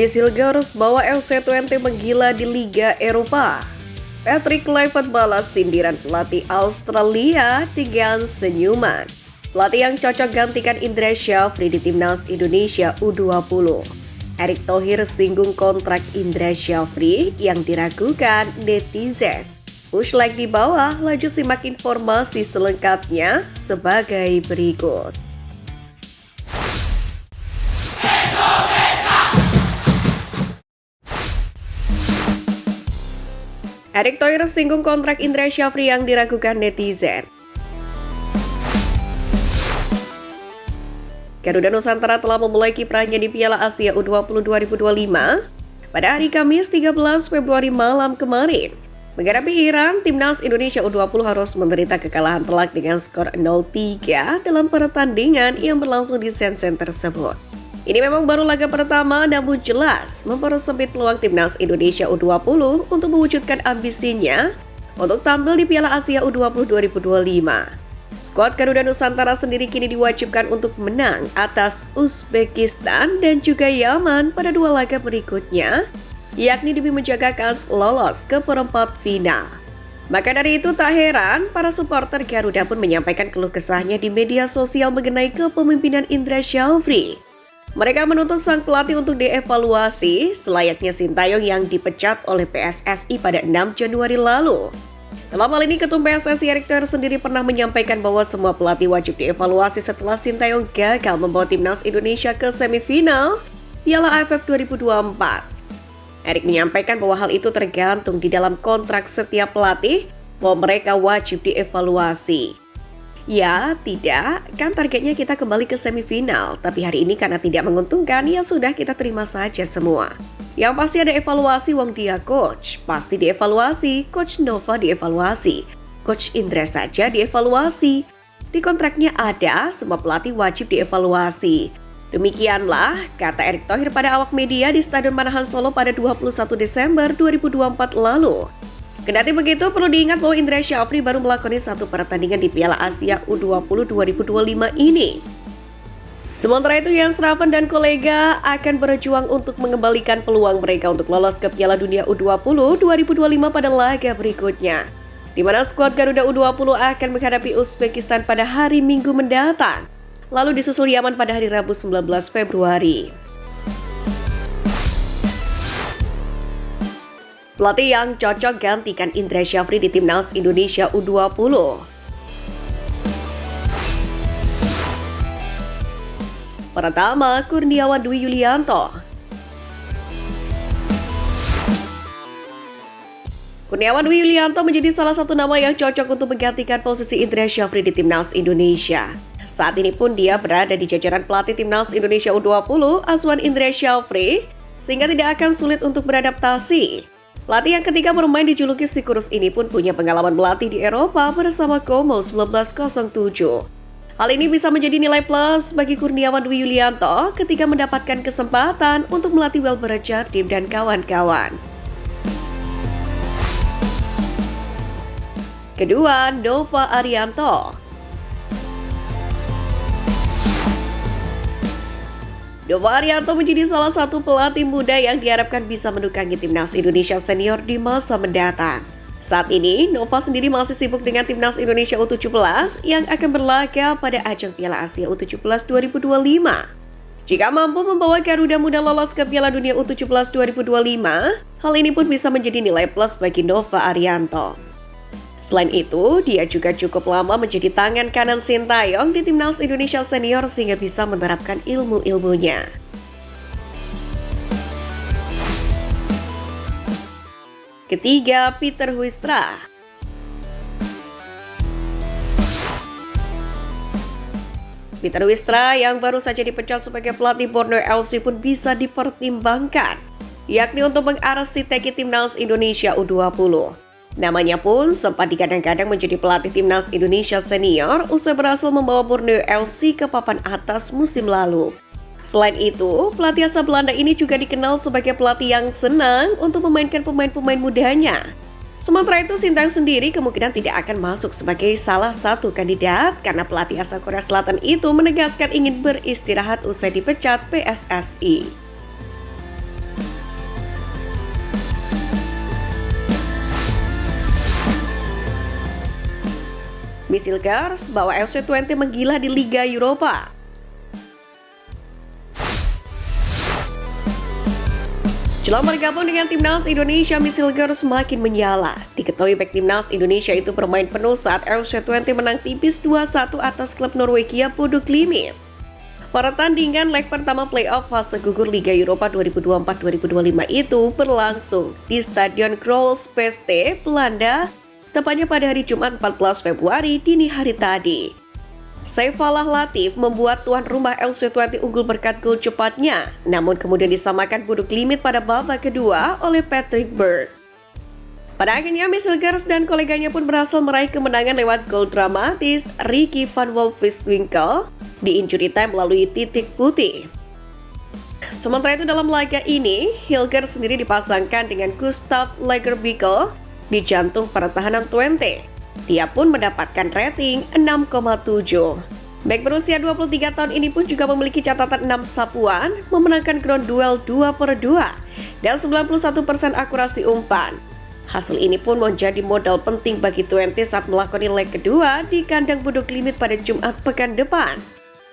Bundesliga bawa FC Twente menggila di Liga Eropa. Patrick Kluivert balas sindiran pelatih Australia dengan senyuman. Pelatih yang cocok gantikan Indra Syafri di Timnas Indonesia U20. Erick Thohir singgung kontrak Indra Syafri yang diragukan netizen. Push like di bawah, laju simak informasi selengkapnya sebagai berikut. Erick Thohir singgung kontrak Indra Syafri yang diragukan netizen. Garuda Nusantara telah memulai kiprahnya di Piala Asia U20 2025 pada hari Kamis 13 Februari malam kemarin. Menghadapi Iran, Timnas Indonesia U20 harus menderita kekalahan telak dengan skor 0-3 dalam pertandingan yang berlangsung di Shenzhen tersebut. Ini memang baru laga pertama, namun jelas mempersempit peluang Timnas Indonesia U20 untuk mewujudkan ambisinya untuk tampil di Piala Asia U20 2025. Skuad Garuda Nusantara sendiri kini diwajibkan untuk menang atas Uzbekistan dan juga Yaman pada dua laga berikutnya, yakni demi menjaga kans lolos ke perempat final. Maka dari itu tak heran para supporter Garuda pun menyampaikan keluh kesahnya di media sosial mengenai kepemimpinan Indra Syafri. Mereka menuntut sang pelatih untuk dievaluasi selayaknya Sintayong yang dipecat oleh PSSI pada 6 Januari lalu. Dalam hal ini, Ketum PSSI Erick Thohir sendiri pernah menyampaikan bahwa semua pelatih wajib dievaluasi setelah Sintayong gagal membawa Timnas Indonesia ke semifinal Piala AFF 2024. Erick menyampaikan bahwa hal itu tergantung di dalam kontrak setiap pelatih bahwa mereka wajib dievaluasi. Ya, tidak, kan targetnya kita kembali ke semifinal, tapi hari ini karena tidak menguntungkan, ya sudah kita terima saja semua. Yang pasti ada evaluasi, wong dia coach, pasti dievaluasi, Coach Nova dievaluasi, Coach Indra saja dievaluasi. Di kontraknya ada, semua pelatih wajib dievaluasi. Demikianlah kata Erick Thohir pada awak media di Stadion Manahan Solo pada 21 Desember 2024 lalu. Kendati begitu, perlu diingat bahwa Indra Syafri baru melakoni satu pertandingan di Piala Asia U20 2025 ini. Sementara itu, Jens Raven dan kolega akan berjuang untuk mengembalikan peluang mereka untuk lolos ke Piala Dunia U20 2025 pada laga berikutnya, di mana skuad Garuda U20 akan menghadapi Uzbekistan pada hari Minggu mendatang, lalu disusul Yaman pada hari Rabu 19 Februari. Pelatih yang cocok gantikan Indra Syafri di Timnas Indonesia U20. Pertama, Kurniawan Dwi Yulianto. Kurniawan Dwi Yulianto menjadi salah satu nama yang cocok untuk menggantikan posisi Indra Syafri di Timnas Indonesia. Saat ini pun dia berada di jajaran pelatih Timnas Indonesia U20 asuhan Indra Syafri, sehingga tidak akan sulit untuk beradaptasi. Pelatih yang ketika bermain dijuluki si kurus ini pun punya pengalaman melatih di Eropa bersama Como 1907. Hal ini bisa menjadi nilai plus bagi Kurniawan Dwi Yulianto ketika mendapatkan kesempatan untuk melatih Welber Jardim dan kawan-kawan. Kedua, Nova Arianto. Nova Arianto menjadi salah satu pelatih muda yang diharapkan bisa mendukangi Timnas Indonesia senior di masa mendatang. Saat ini, Nova sendiri masih sibuk dengan Timnas Indonesia U17 yang akan berlaga pada ajang Piala Asia U17 2025. Jika mampu membawa Garuda Muda lolos ke Piala Dunia U17 2025, hal ini pun bisa menjadi nilai plus bagi Nova Arianto. Selain itu, dia juga cukup lama menjadi tangan kanan Sintayong di Timnas Indonesia senior sehingga bisa menerapkan ilmu-ilmunya. Ketiga, Peter Huistra. Peter Huistra yang baru saja dipecat sebagai pelatih Borneo FC pun bisa dipertimbangkan, yakni untuk mengarsiteki Timnas Indonesia U20. Namanya pun sempat digadang-gadang menjadi pelatih Timnas Indonesia senior usai berhasil membawa Borneo FC ke papan atas musim lalu. Selain itu, pelatih asal Belanda ini juga dikenal sebagai pelatih yang senang untuk memainkan pemain-pemain mudanya. Sementara itu, Sintayong sendiri kemungkinan tidak akan masuk sebagai salah satu kandidat karena pelatih asal Korea Selatan itu menegaskan ingin beristirahat usai dipecat PSSI. Misilkers bawa FC20 menggila di Liga Eropa. Jelang bergabung dengan Timnas Indonesia, Misilkers semakin menyala. Diketahui bek Timnas Indonesia itu bermain penuh saat FC20 menang tipis 2-1 atas klub Norwegia Bodø Glimt. Pertandingan leg pertama playoff fase gugur Liga Eropa 2024-2025 itu berlangsung di Stadion Grolsvesten, Belanda, tepatnya pada hari Jumat 14 Februari dini hari tadi. Saifullaah Latif membuat tuan rumah FC20 unggul berkat gol cepatnya, namun kemudian disamakan Bodø Glimt pada babak kedua oleh Patrick Berg. Pada akhirnya, Misilkers dan koleganya pun berhasil meraih kemenangan lewat gol dramatis Ricky van Wolfswinkel di injury time melalui titik putih. Sementara itu dalam laga ini, Hilger sendiri dipasangkan dengan Gustav Lagerbielke di jantung pertahanan Twente. Dia pun mendapatkan rating 6,7. Bek berusia 23 tahun ini pun juga memiliki catatan 6 sapuan, memenangkan ground duel 2/2 dan 91% akurasi umpan. Hasil ini pun menjadi modal penting bagi Twente saat melakoni leg kedua di kandang Bodø Glimt pada Jumat pekan depan.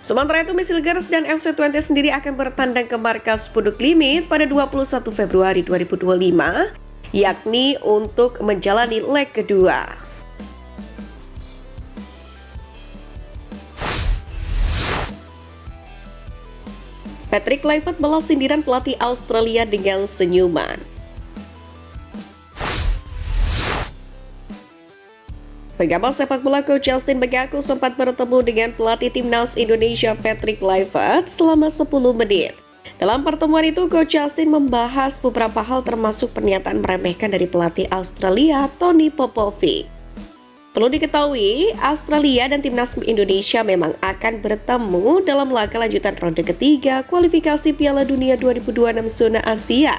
Sementara itu, Misilkers dan FC20 sendiri akan bertandang ke markas Bodø Glimt pada 21 Februari 2025, yakni untuk menjalani leg kedua. Patrick Kluivert balas sindiran pelatih Australia dengan senyuman. Pengamat sepak bola coach Justin mengaku sempat bertemu dengan pelatih timnas Indonesia Patrick Kluivert selama 10 menit. Dalam pertemuan itu, coach Justin membahas beberapa hal termasuk pernyataan meremehkan dari pelatih Australia Tony Popovic. Perlu diketahui, Australia dan timnas Indonesia memang akan bertemu dalam laga lanjutan ronde ketiga kualifikasi Piala Dunia 2026 zona Asia.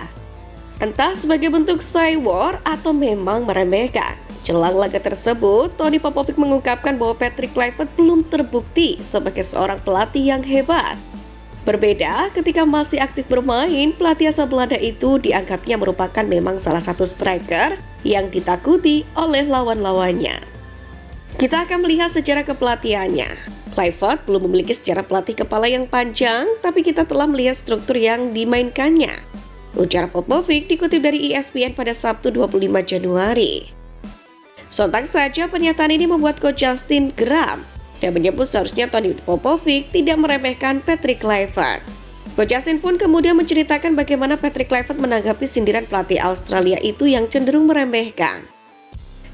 Entah sebagai bentuk side war atau memang meremehkan. Jelang laga tersebut, Tony Popovic mengungkapkan bahwa Patrick Kluivert belum terbukti sebagai seorang pelatih yang hebat. Berbeda, ketika masih aktif bermain, pelatih asal Belanda itu dianggapnya merupakan memang salah satu striker yang ditakuti oleh lawan-lawannya. Kita akan melihat sejarah kepelatihannya. Kluivert belum memiliki sejarah pelatih kepala yang panjang, tapi kita telah melihat struktur yang dimainkannya. Ujar Popovic dikutip dari ESPN pada Sabtu 25 Januari. Sontak saja pernyataan ini membuat coach Justin geram dan menyebut seharusnya Tony Popovic tidak meremehkan Patrick Kluivert. Coach Justin pun kemudian menceritakan bagaimana Patrick Kluivert menanggapi sindiran pelatih Australia itu yang cenderung meremehkan.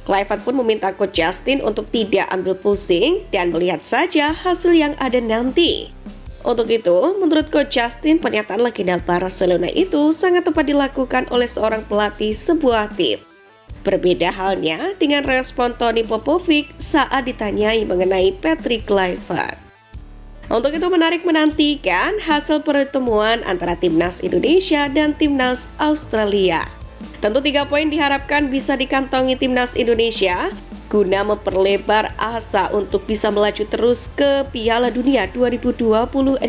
Kluivert pun meminta coach Justin untuk tidak ambil pusing dan melihat saja hasil yang ada nanti. Untuk itu, menurut coach Justin, pernyataan legenda Barcelona itu sangat tepat dilakukan oleh seorang pelatih sebuah tim. Berbeda halnya dengan respon Tony Popovic saat ditanyai mengenai Patrick Kluivert. Untuk itu menarik menantikan hasil pertemuan antara timnas Indonesia dan timnas Australia. Tentu 3 poin diharapkan bisa dikantongi timnas Indonesia guna memperlebar asa untuk bisa melaju terus ke Piala Dunia 2026.